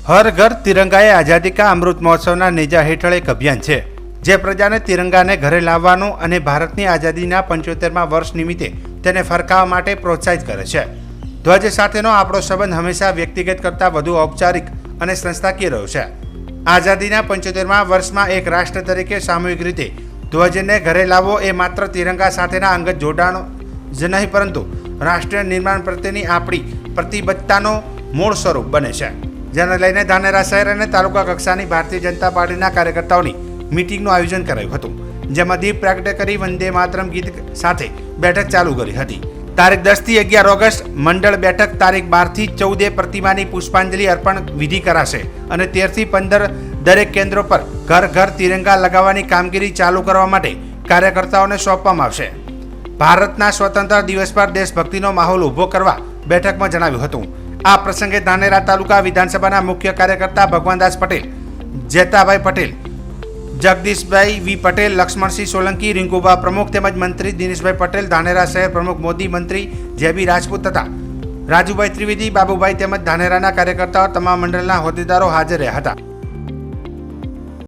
હર ઘર તિરંગા એ આઝાદી કા અમૃત મહોત્સવના નેજા હેઠળ એક અભિયાન છે જે પ્રજાને તિરંગાને ઘરે લાવવાનું અને ભારતની આઝાદીના 75મા વર્ષ નિમિત્તે તેને ફરકાવવા માટે પ્રોત્સાહિત કરે છે। ધ્વજ સાથેનો આપણો સંબંધ હંમેશા વ્યક્તિગત કરતાં વધુ ઔપચારિક અને સંસ્થાકીય રહ્યો છે। આઝાદીના 75મા વર્ષમાં એક રાષ્ટ્ર તરીકે સામૂહિક રીતે ધ્વજને ઘરે લાવવો એ માત્ર તિરંગા સાથેના અંગત જોડાણ જ નહીં પરંતુ રાષ્ટ્રીય નિર્માણ પ્રત્યેની આપણી પ્રતિબદ્ધતાનો મૂળ સ્વરૂપ બને છે। જેને લઈને ધાનેરા શહેર અને તાલુકા કક્ષાની ભારતીય જનતા પાર્ટીના કાર્યકર્તાઓની મીટિંગનું આયોજન કરાયું હતું, જેમાં દીપ પ્રાગટ્ય કરી વંદે માતરમ ગીત સાથે બેઠક ચાલુ કરી હતી। તારીખ 10 થી 11 ઓગસ્ટ મંડળ બેઠક, તારીખ 12 થી 14 પ્રતિમાની પુષ્પાંજલિ અર્પણ વિધિ કરાશે અને 13 થી 15 દરેક કેન્દ્રો પર ઘર ઘર તિરંગા લગાવવાની કામગીરી ચાલુ કરવા માટે કાર્યકર્તાઓને સોંપવામાં આવશે। ભારતના સ્વતંત્ર દિવસ પર દેશભક્તિનો માહોલ ઊભો કરવા બેઠકમાં જણાવ્યું હતું। આ પ્રસંગે ધાનેરા તાલુકા વિધાનસભાના મુખ્ય કાર્યકર્તા ભગવાનદાસ પટેલ, જેતાભાઈ પટેલ, જગદીશભાઈ વી પટેલ, લક્ષ્મણસિંહ સોલંકી, રિંકુભા પ્રમુખ તેમજ મંત્રી દિનેશભાઈ પટેલ, ધાનેરા શહેર પ્રમુખ મોદી, મંત્રી જેબી રાજપૂત તથા રાજુભાઈ ત્રિવેદી, બાબુભાઈ તેમજ ધાનેરાના કાર્યકર્તાઓ તમામ મંડળના હોદ્દેદારો હાજર રહ્યા હતા।